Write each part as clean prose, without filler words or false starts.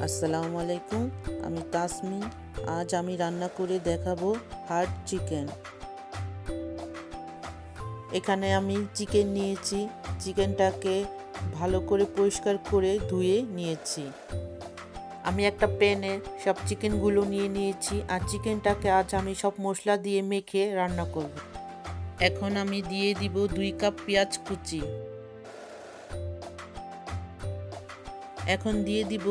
আসসালামু আলাইকুম, আমি তাসমিন। আজ আমি রান্না করে দেখাবো হার্ড চিকেন। এখানে আমি চিকেন নিয়েছি। চিকেনটাকে ভালো করে পরিষ্কার করে ধুয়ে নিয়েছি। আমি একটা প্যানে সব চিকেনগুলো নিয়ে নিয়েছি, আর চিকেনটাকে আজ আমি সব মশলা দিয়ে মেখে রান্না করব। এখন আমি দিয়ে দিব 2 কাপ পেঁয়াজ কুচি। এখন দিয়ে দিব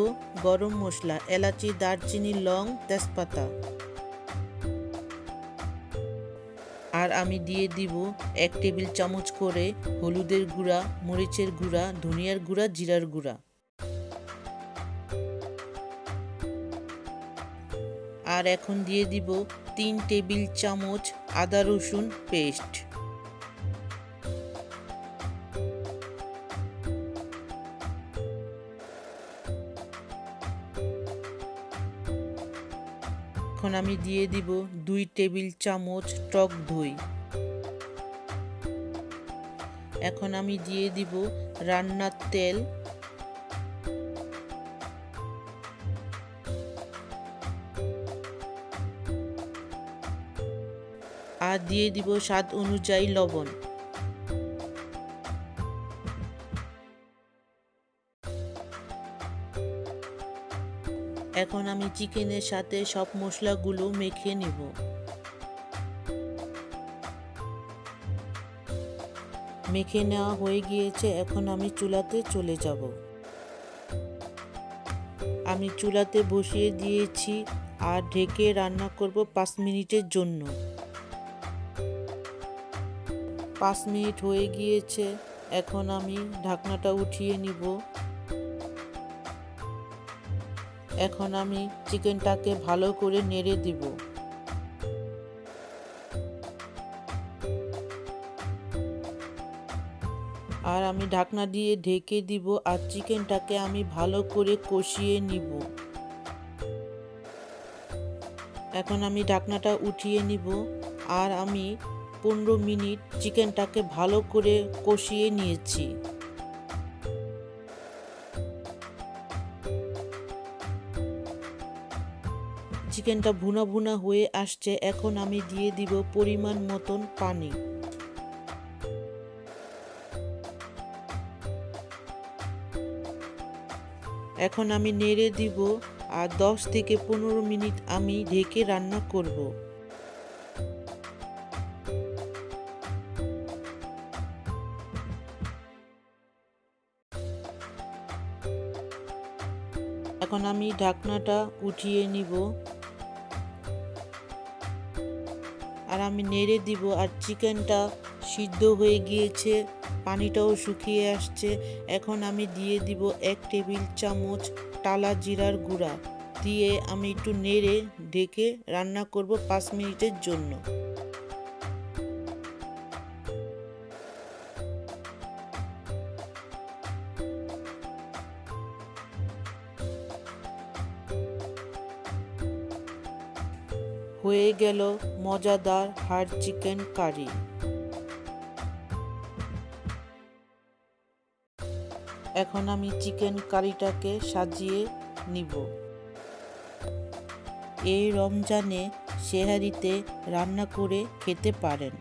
গরম মশলা, এলাচি, দারচিনি, লং, তেজপাতা। আর আমি দিয়ে দিব 1 টেবিল চামচ করে হলুদের গুঁড়া, মরিচের গুঁড়া, ধনিয়ার গুঁড়া, জিরার গুঁড়া। আর এখন দিয়ে দিব 3 টেবিল চামচ আদা রসুন পেস্ট। এখন আমি দিয়ে দিব 2 টেবিল চামচ টক দই। এখন আমি দিয়ে দিব রান্নার তেল। আর দিয়ে দিব স্বাদ অনুযায়ী লবণ। এখন আমি চিকেনের সাথে সব মশলাগুলো মেখে নেব। মেখে নেওয়া হয়ে গিয়েছে, এখন আমি চুলাতে চলে যাব। আমি চুলাতে বসিয়ে দিয়েছি আর ঢেকে রান্না করব 5 মিনিটের জন্য। 5 মিনিট হয়ে গিয়েছে, এখন আমি ঢাকনাটা উঠিয়ে নিব। এখন আমি চিকেনটাকে ভালো করে নেড়ে দিব। আর আমি ঢাকনা দিয়ে ঢেকে দিব, আর চিকেনটাকে আমি ভালো করে কষিয়ে নিব। এখন আমি ঢাকনাটা উঠিয়ে নিব, আর আমি 15 মিনিট চিকেনটাকে ভালো করে কষিয়ে নিয়েছি। চিকেনটা ভুনা ভুনা হয়ে আসছে, এখন আমি দিয়ে দিব পরিমাণ মতন পানি। এখন আমি নেড়ে দিব, আর 10 থেকে 15 মিনিট আমি ঢেকে রান্না করব। এখন আমি ঢাকনাটা উঠিয়ে নিব, আর আমি নেড়ে দিব। আর চিকেনটা সিদ্ধ হয়ে গিয়েছে, পানিটাও শুকিয়ে আসছে। এখন আমি দিয়ে দিব 1 টেবিল চামচ টালা জিরার গুঁড়া দিয়ে আমি একটু নেড়ে ঢেকে রান্না করব 5 মিনিটের জন্য। হয়ে গেল মজাদার হার্ড চিকেন কারি। এখন আমি চিকেন কারিটাকে সাজিয়ে নিব। এই রমজানে সেহরিতে রান্না করে খেতে পারেন।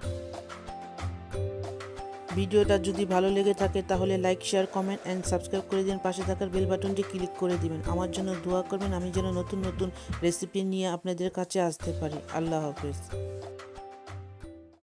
ভিডিওটা যদি ভালো লেগে থাকে তাহলে like, share, comment and subscribe করে দিন। পাশে থাকার বেল বাটনটি ক্লিক করে দিবেন। আমার জন্য দোয়া করবেন, আমি যেন নতুন নতুন রেসিপি নিয়ে আপনাদের কাছে আসতে পারি। আল্লাহ হাফেজ।